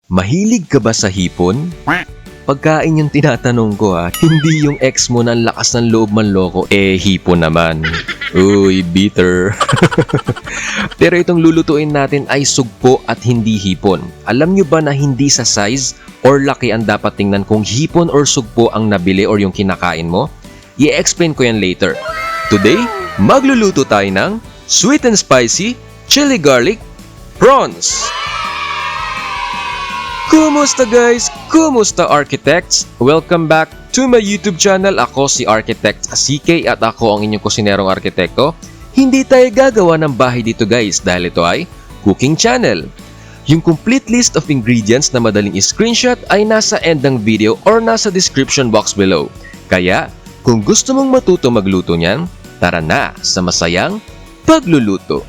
Mahilig ka ba sa hipon? Pagkain yung tinatanong ko hindi yung ex mo ng lakas ng loob manloko, hipon naman. Uy, bitter. Pero itong lulutuin natin ay sugpo at hindi hipon. Alam nyo ba na hindi sa size or laki ang dapat tingnan kung hipon or sugpo ang nabili or yung kinakain mo? I-explain ko yan later. Today, magluluto tayo ng sweet and spicy chili garlic prawns. Kumusta guys? Kumusta architects? Welcome back to my YouTube channel. Ako si Architect CK at ako ang inyong kusinerong arkitekto. Hindi tayo gagawa ng bahay dito guys dahil ito ay cooking channel. Yung complete list of ingredients na madaling i-screenshot ay nasa end ng video or nasa description box below. Kaya, kung gusto mong matuto magluto niyan, tara na sa masayang pagluluto.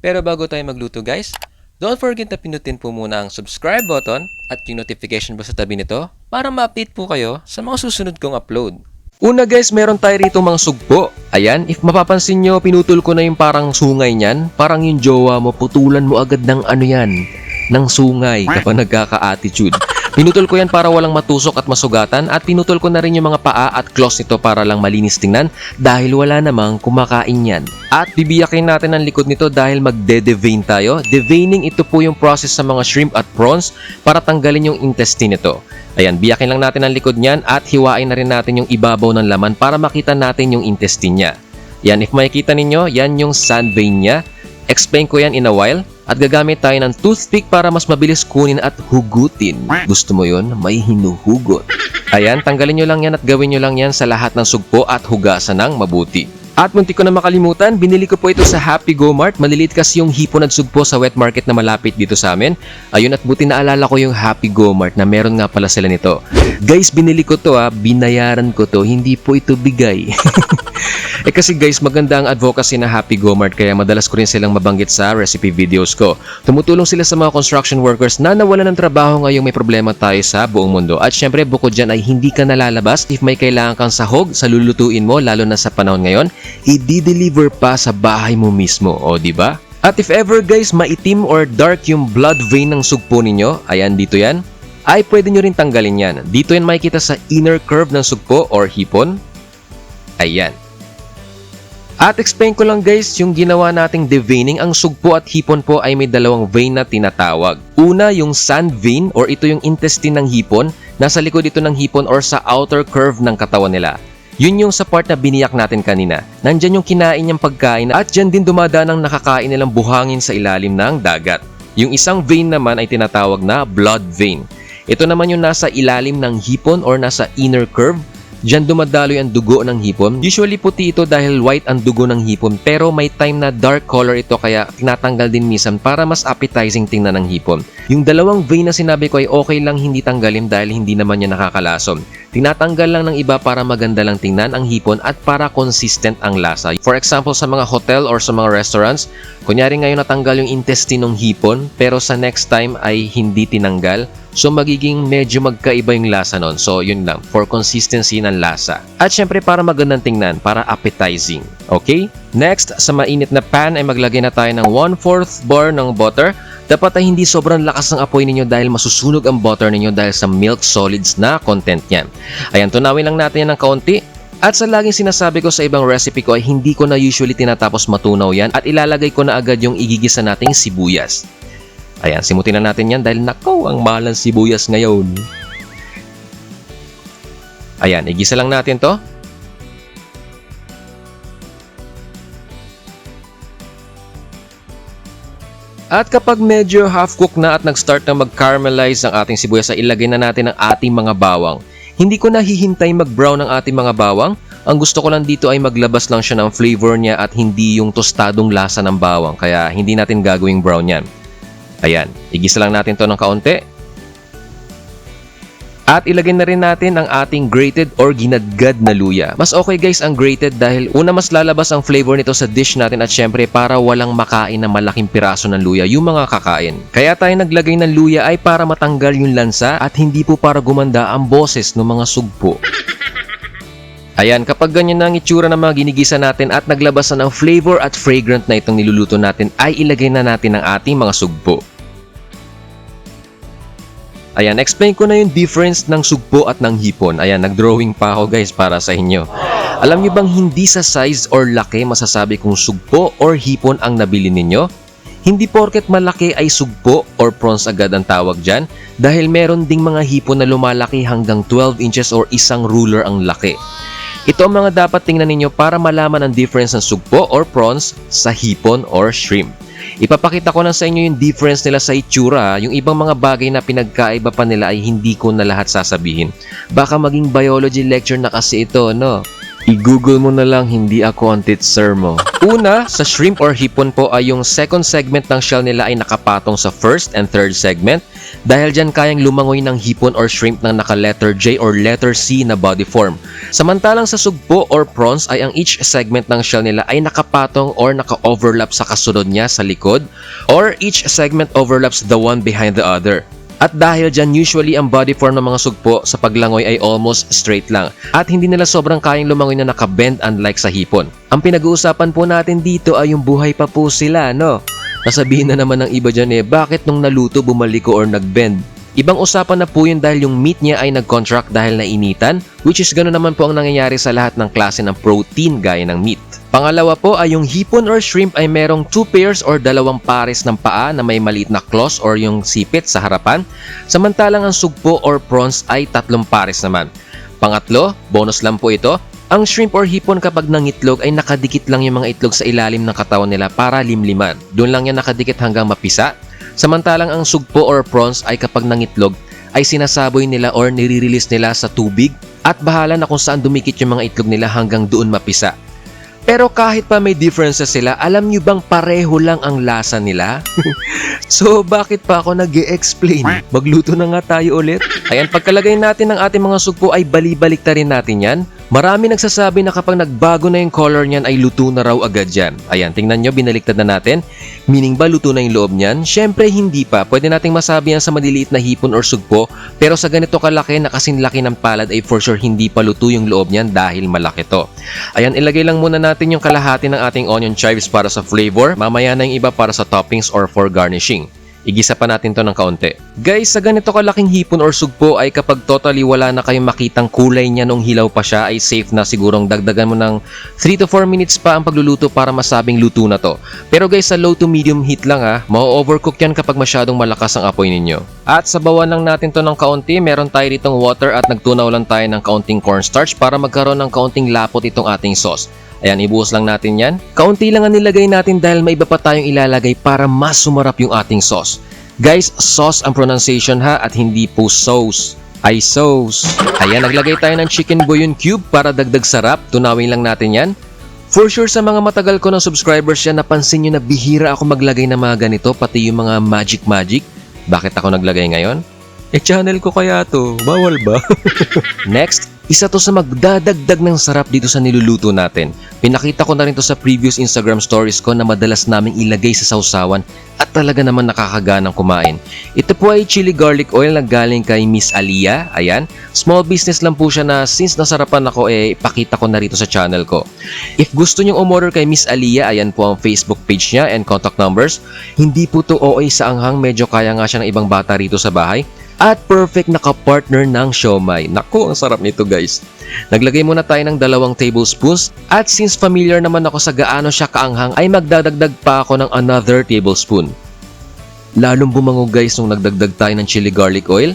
Pero bago tayo magluto guys, don't forget na pinutin po muna ang subscribe button at yung notification bell sa tabi nito para ma-update po kayo sa mga susunod kong upload. Una guys, meron tayo rito mga sugpo. Ayan, if mapapansin nyo, pinutol ko na yung parang sungay niyan. Parang yung jowa mo, putulan mo agad ng ano yan, ng sungay kapag nagkaka-attitude. Pinutol ko yan para walang matusok at masugatan at pinutol ko na rin yung mga paa at claws nito para lang malinis tingnan dahil wala namang kumakain yan. At bibiyakin natin ang likod nito dahil magde-devein tayo. Deveining ito po yung process sa mga shrimp at prawns para tanggalin yung intestine nito. Ayan, biyakin lang natin ang likod niyan at hiwain na rin natin yung ibabaw ng laman para makita natin yung intestine niya. Yan, if makikita ninyo, yan yung sand vein niya. Explain ko yan in a while. At gagamit tayo ng toothpick para mas mabilis kunin at hugutin. Gusto mo yon? May hinuhugot. Ayan, tanggalin nyo lang yan at gawin nyo lang yan sa lahat ng sugpo at hugasan ng mabuti. At muntik ko na makalimutan, binili ko po ito sa Happy Go Mart. Maliliit kasi yung hipon at sugpo sa wet market na malapit dito sa amin. Ayun, at buti naalala ko yung Happy Go Mart na meron nga pala sila nito. Guys, binili ko to binayaran ko to, hindi po ito bigay. Kasi guys, maganda ang advocacy na Happy Go Mart kaya madalas ko rin silang mabanggit sa recipe videos ko. Tumutulong sila sa mga construction workers na nawalan ng trabaho ngayong may problema tayo sa buong mundo. At syempre, bukod dyan ay hindi ka nalalabas if may kailangan kang sahog sa lulutuin mo, lalo na sa panahon ngayon, i-deliver pa sa bahay mo mismo, o diba? At if ever guys, maitim or dark yung blood vein ng sugpo ninyo, ayan dito yan, ay pwede nyo rin tanggalin yan. Dito yan makikita sa inner curve ng sugpo or hipon. Ayan. At explain ko lang guys, yung ginawa nating deveining, ang sugpo at hipon po ay may dalawang vein na tinatawag. Una, yung sand vein or ito yung intestine ng hipon, nasa likod ito ng hipon or sa outer curve ng katawan nila. Yun yung sa part na biniyak natin kanina. Nandyan yung kinain niyang pagkain at dyan din dumadaan ang nakakain nilang buhangin sa ilalim ng dagat. Yung isang vein naman ay tinatawag na blood vein. Ito naman yung nasa ilalim ng hipon or nasa inner curve. Diyan dumadaloy ang dugo ng hipon. Usually puti ito dahil white ang dugo ng hipon pero may time na dark color ito kaya tinatanggal din minsan para mas appetizing tingnan ng hipon. Yung dalawang vein na sinabi ko ay okay lang hindi tanggalin dahil hindi naman niya nakakalason. Tinatanggal lang ng iba para maganda lang tingnan ang hipon at para consistent ang lasa. For example, sa mga hotel or sa mga restaurants, kunyari ngayon natanggal yung intestine ng hipon pero sa next time ay hindi tinanggal. So magiging medyo magkaiba yung lasa nun. So yun lang, for consistency ng lasa. At syempre para magandang tingnan, para appetizing. Okay? Next, sa mainit na pan ay maglagay na tayo ng 1/4 bar ng butter. Dapat ay hindi sobrang lakas ng apoy ninyo dahil masusunog ang butter ninyo dahil sa milk solids na content niyan. Ayan, tunawin lang natin yan ng kaunti. At sa laging sinasabi ko sa ibang recipe ko ay hindi ko na usually tinatapos matunaw yan at ilalagay ko na agad yung igigisa nating sibuyas. Ayan, simutin na natin yan dahil nakaw ang mahal ng sibuyas ngayon. Ayan, igisa lang natin to. At kapag medyo half-cook na at nag-start na mag-caramelize ang ating sibuyas, ay ilagay na natin ang ating mga bawang. Hindi ko nahihintay mag-brown ang ating mga bawang. Ang gusto ko lang dito ay maglabas lang siya ng flavor niya at hindi yung tostadong lasa ng bawang. Kaya hindi natin gagawing brown yan. Ayan, igisa lang natin to ng kaunti. At ilagay na rin natin ang ating grated or ginadgad na luya. Mas okay guys ang grated dahil una mas lalabas ang flavor nito sa dish natin at syempre para walang makain na malaking piraso ng luya yung mga kakain. Kaya tayo naglagay ng luya ay para matanggal yung lansa at hindi po para gumanda ang boses ng mga sugpo. Ayan, kapag ganyan na ang itsura ng mga ginigisa natin at naglabas na ng flavor at fragrant na itong niluluto natin, ay ilagay na natin ang ating mga sugpo. Ayan, explain ko na yung difference ng sugpo at ng hipon. Ayan, nag-drawing pa ako guys para sa inyo. Alam nyo bang hindi sa size or laki masasabi kung sugpo or hipon ang nabili ninyo? Hindi porket malaki ay sugpo or prawns agad ang tawag dyan dahil meron ding mga hipon na lumalaki hanggang 12 inches or isang ruler ang laki. Ito ang mga dapat tingnan ninyo para malaman ang difference ng sugpo or prawns sa hipon or shrimp. Ipapakita ko lang sa inyo yung difference nila sa itsura. Yung ibang mga bagay na pinagkaiba pa nila ay hindi ko na lahat sasabihin. Baka maging biology lecture na kasi ito, no? I-google mo na lang, hindi ako ang teacher mo. Una, sa shrimp or hipon po ay yung second segment ng shell nila ay nakapatong sa first and third segment. Dahil dyan kayang lumangoy ng hipon or shrimp ng naka-letter J or letter C na body form. Samantalang sa sugpo or prawns ay ang each segment ng shell nila ay nakapatong or naka-overlap sa kasunod niya sa likod or each segment overlaps the one behind the other. At dahil dyan, usually ang body form ng mga sugpo sa paglangoy ay almost straight lang at hindi nila sobrang kayang lumangoy na nakabend unlike sa hipon. Ang pinag-uusapan po natin dito ay yung buhay pa po sila, no? Nasabihin na naman ng iba dyan bakit nung naluto bumaliko or nagbend? Ibang usapan na po yun dahil yung meat niya ay nag-contract dahil nainitan, which is gano'n naman po ang nangyayari sa lahat ng klase ng protein gaya ng meat. Pangalawa po ay yung hipon or shrimp ay merong 2 pairs or dalawang pares ng paa na may maliit na claws or yung sipit sa harapan, samantalang ang sugpo or prawns ay 3 pares naman. Pangatlo, bonus lang po ito, ang shrimp or hipon kapag nangitlog ay nakadikit lang yung mga itlog sa ilalim ng katawan nila para limliman. Doon lang yan nakadikit hanggang mapisa. Samantalang ang sugpo or prawns ay kapag nangitlog ay sinasaboy nila or nire-release nila sa tubig at bahala na kung saan dumikit yung mga itlog nila hanggang doon mapisa. Pero kahit pa may differences sila, alam nyo bang pareho lang ang lasa nila? So bakit pa ako nag-e-explain? Magluto na nga tayo ulit. Ayan, pagkalagay natin ng ating mga sugpo ay balibalik ta rin natin yan. Marami nagsasabi na kapag nagbago na yung color niyan ay luto na raw agad yan. Ayan, tingnan nyo, binaliktad na natin. Meaning ba luto na yung loob niyan? Syempre hindi pa. Pwede nating masabi yan sa maliliit na hipon or sugpo. Pero sa ganito kalaki na kasing laki ng palad ay for sure hindi pa luto yung loob niyan dahil malaki to. Ayan, ilagay lang muna natin yung kalahati ng ating onion chives para sa flavor. Mamaya na yung iba para sa toppings or for garnishing. Igisa pa natin to ng kaunti. Guys, sa ganito kalaking hipon or sugpo ay kapag totally wala na kayong makitang kulay niya nung hilaw pa siya ay safe na sigurong dagdagan mo ng 3 to 4 minutes pa ang pagluluto para masabing luto na to. Pero guys, sa low to medium heat lang ma-overcook yan kapag masyadong malakas ang apoy ninyo. At sabawan lang natin to ng kaunti, meron tayo ditong water at nagtunaw lang tayo ng kaunting cornstarch para magkaroon ng kaunting lapot itong ating sauce. Ayan, ibuhos lang natin yan. Kaunti lang ang nilagay natin dahil may iba pa tayong ilalagay para mas sumarap yung ating sauce. Guys, sauce ang pronunciation at hindi po sauce. Ay sauce. Ayan, naglagay tayo ng chicken bouillon cube para dagdag sarap. Tunawin lang natin yan. For sure sa mga matagal ko ng subscribers yan, napansin nyo na bihira ako maglagay ng mga ganito, pati yung mga magic. Bakit ako naglagay ngayon? Channel ko kaya to, bawal ba? Next, isa to sa magdadagdag ng sarap dito sa niluluto natin. Pinakita ko na rin to sa previous Instagram stories ko na madalas naming ilagay sa sausawan at talaga naman nakakaganang kumain. Ito po ay chili garlic oil na galing kay Miss Alia. Ayan, small business lang po siya na since nasarapan ako ipakita ko na rito sa channel ko. If gusto nyong umorder kay Miss Alia, ayan po ang Facebook page niya and contact numbers. Hindi po to OA sa anghang, medyo kaya nga siya ng ibang bata rito sa bahay. At perfect na ka-partner ng siomai. Naku, ang sarap nito guys. Naglagay muna tayo ng 2 tablespoons at since familiar naman ako sa gaano siya kaanghang ay magdadagdag pa ako ng another tablespoon. Lalong bumango guys nung nagdagdag tayo ng chili garlic oil.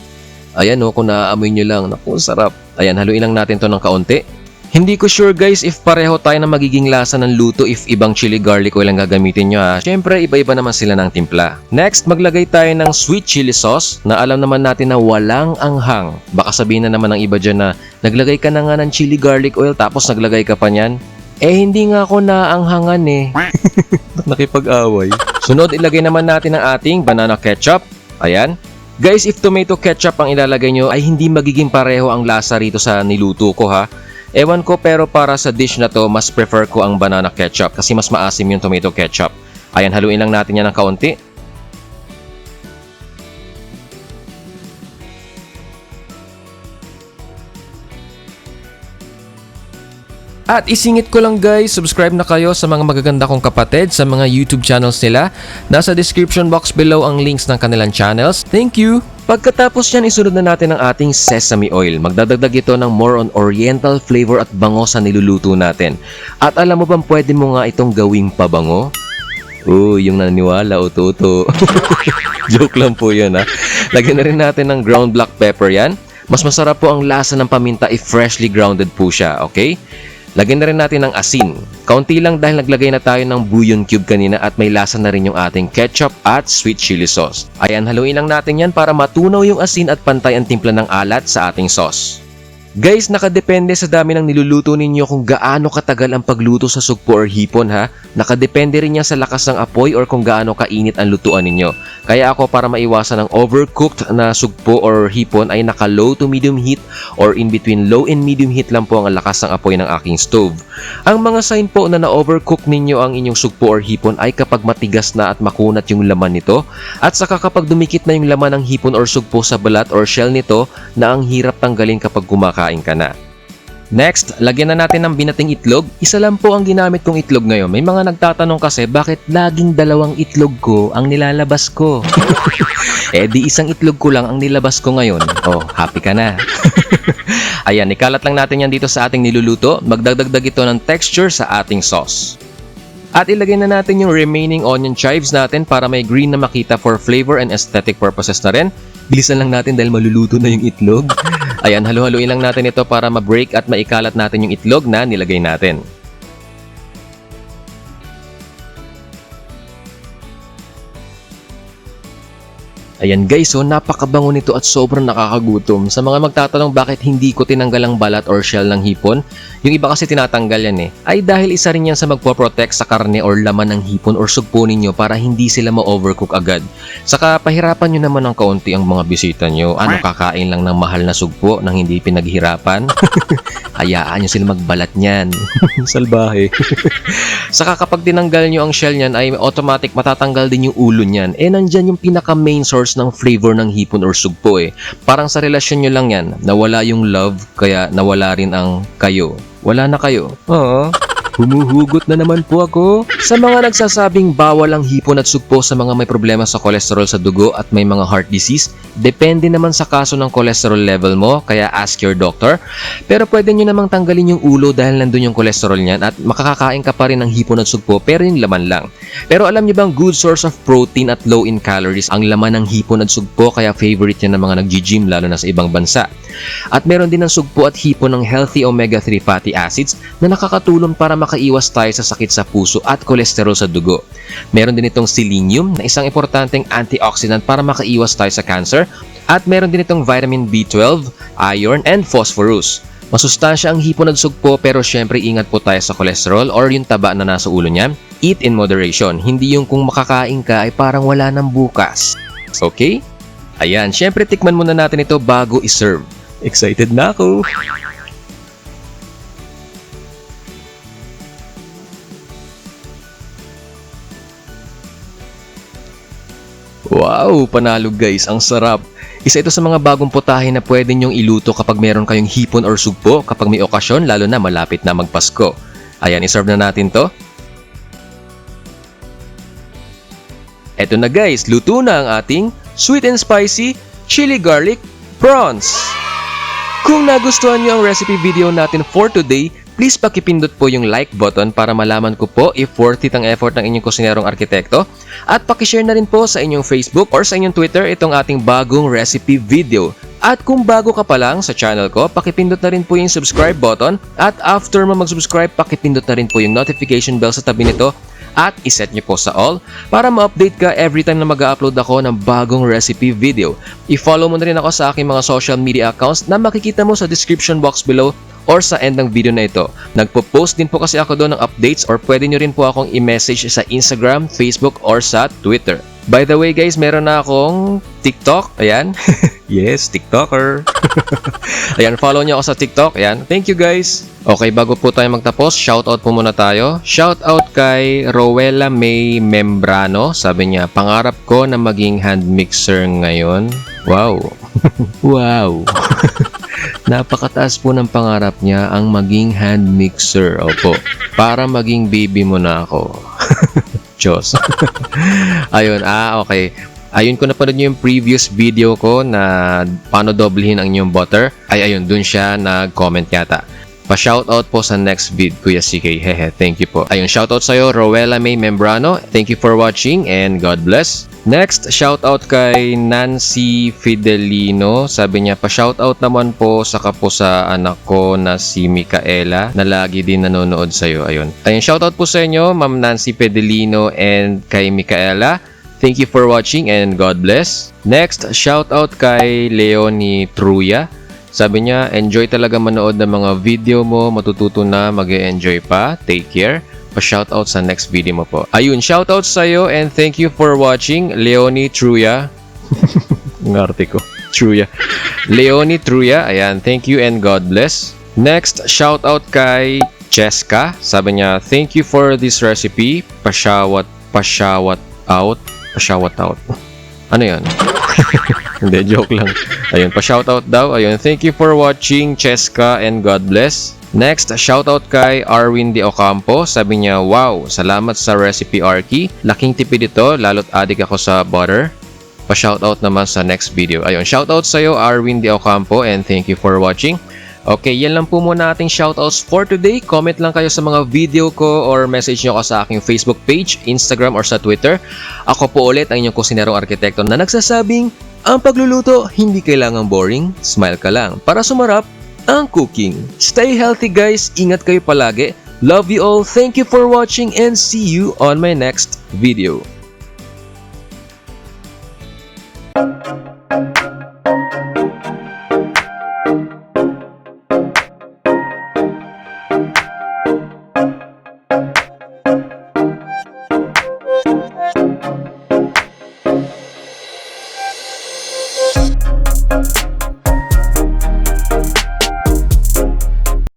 Ayan kung naaamoy nyo lang. Naku, sarap. Ayan, haluin lang natin to ng kaunti. Hindi ko sure guys if pareho tayo na magiging lasa ng luto if ibang chili garlic oil ang gagamitin nyo Siyempre, iba-iba naman sila ng timpla. Next, maglagay tayo ng sweet chili sauce na alam naman natin na walang anghang. Baka sabihin na naman ng iba dyan na naglagay ka na nga ng chili garlic oil tapos naglagay ka pa niyan. Hindi nga ako naanghangan Nakipag-away. Sunod, ilagay naman natin ang ating banana ketchup. Ayan. Guys, if tomato ketchup ang ilalagay nyo ay hindi magiging pareho ang lasa rito sa niluto ko ha. Ewan ko, pero para sa dish na to, mas prefer ko ang banana ketchup kasi mas maasim yung tomato ketchup. Ayan, haluin lang natin yan ng kaunti. At isingit ko lang guys, subscribe na kayo sa mga magaganda kong kapatid sa mga YouTube channels nila. Nasa description box below ang links ng kanilang channels. Thank you! Pagkatapos yan, isunod na natin ang ating sesame oil. Magdadagdag ito ng more on oriental flavor at bango sa niluluto natin. At alam mo bang pwede mo nga itong gawing pabango? Yung naniniwala, uto-uto. Joke lang po yun ha. Lagyan na rin natin ng ground black pepper yan. Mas masarap po ang lasa ng paminta if freshly grounded po siya, okay? Lagyan na rin natin ng asin. Kaunti lang dahil naglagay na tayo ng bouillon cube kanina at may lasa na rin yung ating ketchup at sweet chili sauce. Ayan, haluin lang natin yan para matunaw yung asin at pantay ang timpla ng alat sa ating sauce. Guys, nakadepende sa dami ng niluluto ninyo kung gaano katagal ang pagluto sa sugpo or hipon ha. Nakadepende rin yan sa lakas ng apoy or kung gaano kainit ang lutuan ninyo. Kaya ako, para maiwasan ng overcooked na sugpo or hipon, ay naka low to medium heat or in between low and medium heat lang po ang lakas ng apoy ng aking stove. Ang mga sign po na na-overcook ninyo ang inyong sugpo or hipon ay kapag matigas na at makunat yung laman nito, at saka kapag dumikit na yung laman ng hipon or sugpo sa balat or shell nito na ang hirap tanggalin kapag kumakain ka na. Next, lagyan na natin ng binating itlog. Isa lang po ang ginamit kong itlog ngayon. May mga nagtatanong kasi bakit laging dalawang itlog ko ang nilalabas ko. Di isang itlog ko lang ang nilabas ko ngayon. Oh, happy ka na. Ayan, ikalat lang natin yan dito sa ating niluluto. Magdagdag ito ng texture sa ating sauce. At ilagay na natin yung remaining onion chives natin para may green na makita for flavor and aesthetic purposes na rin. Bilisan lang natin dahil maluluto na yung itlog. Ayan, halu-haluin lang natin ito para ma-break at maikalat natin yung itlog na nilagay natin. Ayan guys, so napakabango nito at sobrang nakakagutom. Sa mga magtatanong bakit hindi ko tinanggal ang balat or shell ng hipon, yung iba kasi tinatanggal yan ay dahil isa rin yan sa magpo-protect sa karne or laman ng hipon or sugpo ninyo para hindi sila ma-overcook agad. Saka pahirapan nyo naman ng kaunti ang mga bisita nyo. Ano, kakain lang ng mahal na sugpo nang hindi pinaghirapan? Hayaan nyo sila magbalat niyan. Salbahe. Saka kapag tinanggal nyo ang shell niyan ay automatic matatanggal din yung ulo niyan. Nandyan yung pinaka main source ng flavor ng hipon or sugpo Parang sa relasyon nyo lang yan, nawala yung love kaya nawala rin ang kayo. Wala na kayo. Humuhugot na naman po ako. Sa mga nagsasabing bawal ang hipon at sugpo sa mga may problema sa kolesterol sa dugo at may mga heart disease, depende naman sa kaso ng cholesterol level mo, kaya ask your doctor. Pero pwede nyo namang tanggalin yung ulo dahil nandun yung cholesterol niyan at makakakain ka pa rin ng hipon at sugpo pero yung laman lang. Pero alam nyo bang good source of protein at low in calories ang laman ng hipon at sugpo, kaya favorite yan ng mga nag-gym lalo na sa ibang bansa. At meron din ng sugpo at hipon ng healthy omega-3 fatty acids na nakakatulong para makaiwas tayo sa sakit sa puso at kolesterol sa dugo. Meron din itong selenium na isang importanteng antioxidant para makaiwas tayo sa cancer. At meron din itong vitamin B12, iron, and phosphorus. Masustansya ang hipon at sugpo pero syempre ingat po tayo sa kolesterol or yung taba na nasa ulo niya. Eat in moderation, hindi yung kung makakain ka ay parang wala nang bukas. Okay? Ayan, syempre tikman muna natin ito bago iserve. Excited na ako! Wow, panalo guys, ang sarap. Isa ito sa mga bagong putahe na pwede nyong iluto kapag meron kayong hipon or sugpo kapag may okasyon, lalo na malapit na magpasko. Ayan, iserve na natin to. Eto na guys, luto na ang ating sweet and spicy chili garlic prawns. Kung nagustuhan nyo ang recipe video natin for today, please pakipindot po yung like button para malaman ko po if worth it ang effort ng inyong kusinerong arkitekto. At pakishare na rin po sa inyong Facebook or sa inyong Twitter itong ating bagong recipe video. At kung bago ka pa lang sa channel ko, pakipindot na rin po yung subscribe button. At after mo mag-subscribe, pakipindot na rin po yung notification bell sa tabi nito. At iset nyo po sa all para ma-update ka every time na mag-upload ako ng bagong recipe video. I-follow mo na rin ako sa aking mga social media accounts na makikita mo sa description box below or sa end ng video na ito. Nagpo-post din po kasi ako doon ng updates or pwede nyo rin po akong i-message sa Instagram, Facebook or sa Twitter. By the way guys, meron na akong TikTok. Ayan. Yes, TikToker. Ayan, follow niyo ako sa TikTok. Ayan. Thank you guys. Okay, bago po tayo magtapos, shoutout po muna tayo. Shoutout kay Rowella May Membrano. Sabi niya, pangarap ko na maging hand mixer ngayon. Wow. Wow. Napakataas po ng pangarap niya ang maging hand mixer. Opo. Para maging baby mo na ako. Diyos. Ayun, okay. Ayun, kung napanood nyo yung previous video ko na paano doblehin ang inyong butter, ay ayun, dun siya nag-comment yata. Pa-shoutout po sa next vid, Kuya CK. Hehe, thank you po. Ayun, shoutout sa'yo, Rowella May Membrano. Thank you for watching and God bless. Next, shoutout kay Nancy Fidelino. Sabi niya, pa-shoutout naman po sa anak ko na si Micaela na lagi din nanonood sa'yo. Ayun, shoutout po sa inyo, Ma'am Nancy Fidelino and kay Micaela. Thank you for watching and God bless. Next, shoutout kay Leonie Truya. Sabi niya, enjoy talaga manood ng mga video mo, matututo na, mag-e-enjoy pa. Take care. Pa-shoutout sa next video mo po. Ayun, shoutout sa'yo and thank you for watching, Leonie Truya. Ngarte ko. Truya. Leonie Truya, ayan, thank you and God bless. Next, shoutout kay Cheska. Sabi niya, thank you for this recipe. Pa-shoutout out. Pa-shoutout. Ano yan? Hindi, joke lang. Ayun, pa-shoutout daw. Ayun, thank you for watching, Cheska, and God bless. Next, shoutout kay Arwin De Ocampo. Sabi niya, wow, salamat sa recipe, Arky. Laking tipid ito, lalo't adik ako sa butter. Pa-shoutout naman sa next video. Ayun, shoutout sa'yo, Arwin De Ocampo, and thank you for watching. Okay, yan lang po muna ating shoutouts for today. Comment lang kayo sa mga video ko or message nyo ko sa aking Facebook page, Instagram, or sa Twitter. Ako po ulit ang inyong kusinerong arkitekto na nagsasabing, ang pagluluto hindi kailangang boring, smile ka lang para sumarap ang cooking. Stay healthy guys, ingat kayo palagi. Love you all, thank you for watching, and see you on my next video.